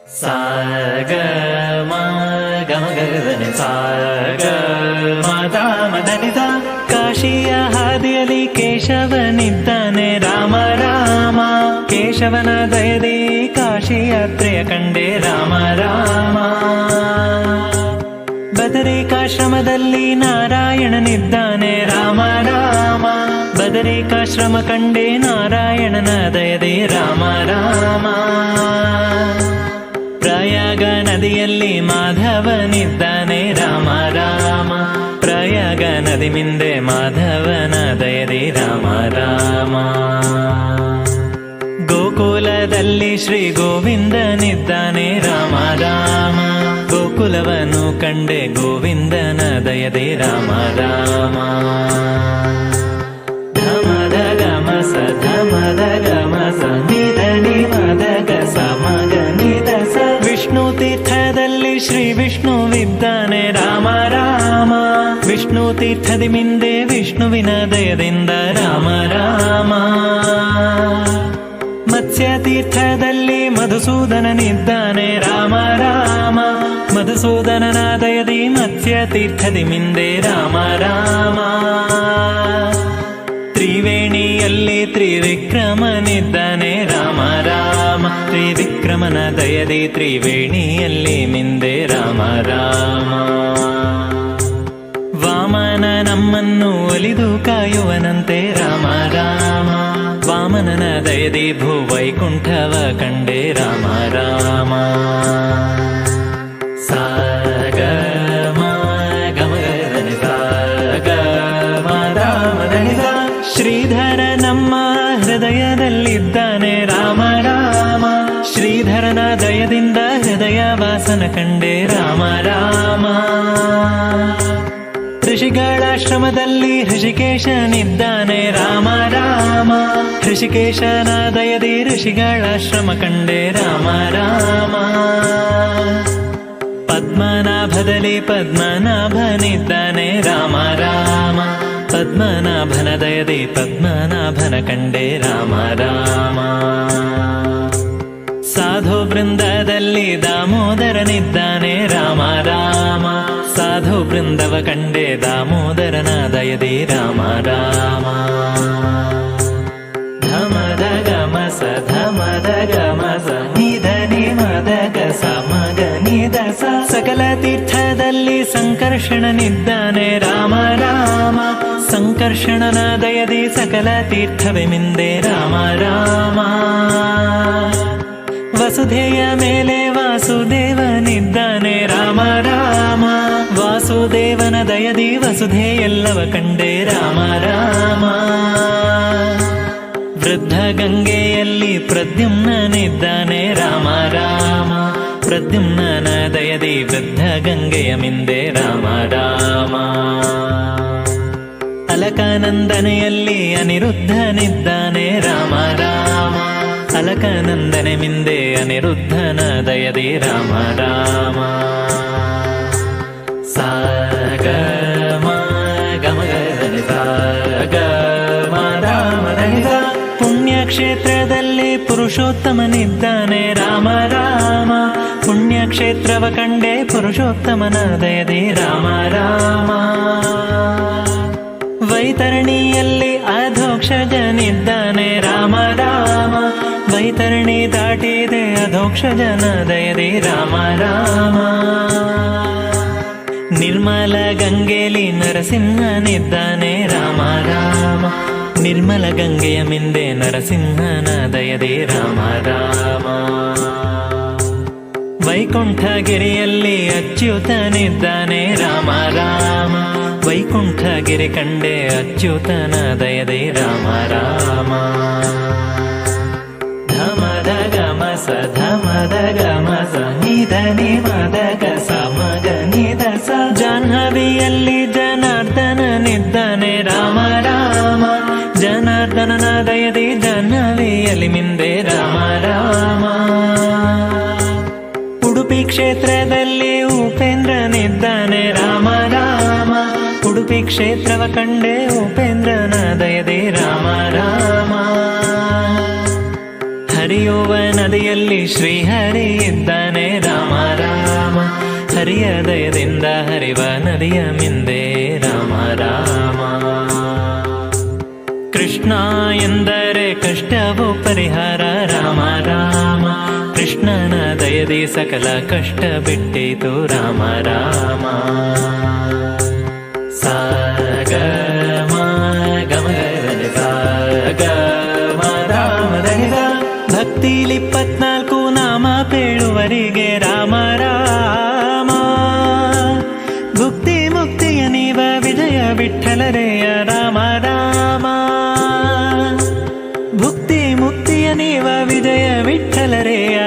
सा ग म ಗ ಮ ಗ ಗ ನಿ ಸಾ ಗ ಮ ದ ಮ ದ ನಿ ಸ. ಕಾಶಿಯ ಹಾದಿಯಲ್ಲಿ ಕೇಶವನಿದ್ದಾನೆ ರಾಮ ರಾಮ, ಕೇಶವನ ದಯದಿ ಕಾಶಿ ಯಾತ್ರೆಯ ಕಂಡೆ ರಾಮ ರಾಮ. ಬದರಿಕಾಶ್ರಮದಲ್ಲಿ ನಾರಾಯಣನಿದ್ದಾನೆ ರಾಮ ರಾಮ, ಬದರಿಕಾಶ್ರಮ ಕಂಡೆ ನಾರಾಯಣನ ದಯದಿ ರಾಮ ರಾಮ. ಪ್ರಯಾಗ ನದಿಯಲ್ಲಿ ಮಾಧವನಿದ್ದಾನೆ ರಾಮ ರಾಮ, ಪ್ರಯಾಗ ನದಿ ಮಿಂದೆ ಮಾಧವನ ದಯದಿ ರಾಮ ರಾಮ. ಗೋಕುಲದಲ್ಲಿ ಶ್ರೀ ಗೋವಿಂದನಿದ್ದಾನೆ ರಾಮ ರಾಮ, ಗೋಕುಲವನ್ನು ಕಂಡೆ ಗೋವಿಂದನ ದಯದಿ ರಾಮ ರಾಮ. ಧಮದ ಗಮ ಸ ಧಮದ ಗಮ ಸ ನಿಧ ನಿಮದ ಗ ಸ ಮಗ ನಿಧ ಸ. ವಿಷ್ಣು ತೀರ್ಥದಲ್ಲಿ ಶ್ರೀ ವಿಷ್ಣುವಿದ್ದಾನೆ ರಾಮ ರಾಮ, ವಿಷ್ಣು ತೀರ್ಥದಿ ಮಿಂದೆ ವಿಷ್ಣುವಿನ ದಯದಿಂದ ರಾಮ ರಾಮ. ಮತ್ಸ್ಯ ತೀರ್ಥದಲ್ಲಿ ಮಧುಸೂದನನಿದ್ದಾನೆ ರಾಮ ರಾಮ, ಮಧುಸೂದನನ ದಯದಿ ಮತ್ಸ್ಯ ತೀರ್ಥದಿ ಮಿಂದೆ ರಾಮ ರಾಮ. ತ್ರಿವೇಣಿಯಲ್ಲಿ ತ್ರಿವಿಕ್ರಮನಿದ್ದಾನೆ ರಾಮ ರಾಮ, ತ್ರಿವಿಕ್ರಮನ ದಯದಿ ತ್ರಿವೇಣಿಯಲ್ಲಿ ಮಿಂದೆ ರಾಮ ರಾಮ. ವಾಮನ ನಮ್ಮನ್ನು ಒಲಿದು ಕಾಯುವನಂತೆ ರಾಮ ರಾಮ, ವಾಮನನ ದಯದಿ ಭೂವೈಕುಂಠವ ಕಂಡೆ ರಾಮ ರಾಮ. ಸಾ ಗ ಮ ಗ ಮ ಗ ದ ನಿ ಸಾ ಗ ಮ ದ ಮ ದ ನಿ ಸ. ಶ್ರೀಧರ ನಮ್ಮ ಹೃದಯದಲ್ಲಿದ್ದಾನೆ ರಾಮ ರಾಮ, ಶ್ರೀಧರನ ದಯದಿಂದ ಹೃದಯ ವಾಸನ ಕಂಡೆ ರಾಮ ರಾಮ. ಋಷಿಗಳಾಶ್ರಮದಲ್ಲಿ ಋಷಿಕೇಶನಿದ್ದಾನೆ ರಾಮ ರಾಮ, ಋಷಿಕೇಶನ ದಯದಿ ಋಷಿಗಳಾಶ್ರಮ ಕಂಡೆ ರಾಮ ರಾಮ. ಪದ್ಮನಾಭದಲ್ಲಿ ಪದ್ಮನಾಭನಿದ್ದಾನೆ ರಾಮ ರಾಮ, ಪದ್ಮನಾಭನ ದಯದಿ ಪದ್ಮನಾಭನ ಕಂಡೆ ರಾಮ ರಾಮ. ಸಾಧು ಬೃಂದದಲ್ಲಿ ದಾಮೋದರನಿದ್ದಾನೆ ರಾಮ ರಾಮ, ಸಾಧು ಬೃಂದವ ಕಂಡೆ ದಾಮೋದರನ ದಯದಿ ರಾಮ ರಾಮ. ಧಮದ ಗಮ ಸ ಧಮದ ಗಮ ಸ ನಿಧ ನಿಮದ ಗ ಸ ಮಗ ನಿಧ ಸ. ಸಕಲ ತೀರ್ಥದಲ್ಲಿ ಸಂಕರ್ಷಣನಿದ್ದಾನೆ ರಾಮ ರಾಮ, ಸಂಕರ್ಷಣನ ದಯದಿ ಸಕಲ ತೀರ್ಥವೇ ಮಿಂದೆ ರಾಮ ರಾಮ. ವಸುಧೆಯ ಮೇಲೆ ವಾಸುದೇವನಿದ್ದಾನೆ ರಾಮ ರಾಮ, ವಾಸುದೇವನ ದಯದಿ ವಸುಧೆ ಎಲ್ಲವ ಕಂಡೆ ರಾಮ ರಾಮ. ವೃದ್ಧ ಗಂಗೆಯಲ್ಲಿ ಪ್ರದ್ಯುಮ್ನನಿದ್ದಾನೆ ರಾಮ ರಾಮ, ಪ್ರದ್ಯುಮ್ನನ ದಯದಿ ವೃದ್ಧ ಗಂಗೆಯ ಮಿಂದೆ ರಾಮ ರಾಮ. ಅಲಕಾನಂದನೆಯಲ್ಲಿ ಅನಿರುದ್ಧನಿದ್ದಾನೆ ರಾಮ ರಾಮ, ಅಲಕಾನಂದನೆ ಮಿಂದೆ ಅನಿರುದ್ಧನ ದಯದಿ ರಾಮ ರಾಮ. ಸಾ ಗ ಮ ಗ ಮ ಗ ದ ನಿ ಸಾ ಗ ಮ ದ ಮ ದ ನಿ ಸ. ಪುಣ್ಯಕ್ಷೇತ್ರದಲ್ಲಿ ಪುರುಷೋತ್ತಮನಿದ್ದಾನೆ ರಾಮ ರಾಮ, ಪುಣ್ಯಕ್ಷೇತ್ರವ ಕಂಡೆ ಪುರುಷೋತ್ತಮನ ದಯದಿ ರಾಮ ರಾಮ. ವೈತರಣಿಯಲ್ಲಿ ಅಧೋಕ್ಷಜನಿದ್ದಾನೆ ರಾಮ ರಾಮ, ವೈತರಣಿ ದಾಟಿದೆ ಅಧೋಕ್ಷಜನ ದಯದಿ ರಾಮ ರಾಮ. ನಿರ್ಮಲ ಗಂಗೆಯಲ್ಲಿ ನರಸಿಂಹನಿದ್ದಾನೆ ರಾಮ ರಾಮ, ನಿರ್ಮಲ ಗಂಗೆಯ ಮಿಂದೆ ನರಸಿಂಹನ ದಯದಿ ರಾಮ ರಾಮ. ವೈಕುಂಠಗಿರಿಯಲ್ಲಿ ಅಚ್ಯುತನಿದ್ದಾನೆ ರಾಮ ರಾಮ, ವೈಕುಂಠಗಿರಿ ಕಂಡೆ ಅಚ್ಯುತನ ದಯದಿ ರಾಮ ರಾಮ. ಧಮದ ಗಮ ಸ ಧಮದ ಗಮ ಸ ನಿಧ ನಿಮದ ಗ ಸ ಮಗ ನಿಧ ಸ. ಜಾಹ್ನವಿಯಲ್ಲಿ ಜನಾರ್ದನನಿದ್ದಾನೆ ರಾಮ ರಾಮ, ಜನಾರ್ದನನ ದಯದಿ ಜಾಹ್ನವಿಯಲ್ಲಿ ಮಿಂದೆ ರಾಮ ರಾಮ. ಉಡುಪಿ ಕ್ಷೇತ್ರದಲ್ಲಿ ಉಪೇಂದ್ರನಿದ್ದಾನೆ ರಾಮ ರಾಮ, ಉಡುಪಿ ಕ್ಷೇತ್ರವ ಕಂಡೆ ಉಪೇಂದ್ರನ ದಯದಿ ರಾಮ ರಾಮ. ಹರಿಯುವ ನದಿಯಲ್ಲಿ ಶ್ರೀಹರಿ ಇದ್ದಾನೆ ರಾಮ ರಾಮ. ಹರಿಯ ದಯದಿಂದ ಹರಿವ ನದಿಯ ಮಿಂದೆ ರಾಮ ರಾಮ. ಕೃಷ್ಣ ಎಂದರೆ ಕಷ್ಟವು ಪರಿಹಾರ ರಾಮ ರಾಮ. ಕೃಷ್ಣನ ದಯದಿ ಸಕಲ ಕಷ್ಟ ಬಿಟ್ಟಿತು ರಾಮ ರಾಮ. ಸ ಗ ಮ ಗ ಮ ಗ ಗ ಮ ರಾಮ ಧನಿ ಸ. ಭಕ್ತಿಲಿ 24 ನಾಮ ಪೇಳುವರಿಗೆ ರಾಮ ರಾಮ. ಭುಕ್ತಿ ಮುಕ್ತಿಯ ನೀವ ವಿಜಯ ವಿಠಲರೆಯ ರಾಮ ರಾಮ. ಭುಕ್ತಿ ಮುಕ್ತಿಯ ನೀವ ವಿಜಯ ವಿಠಲರೆಯ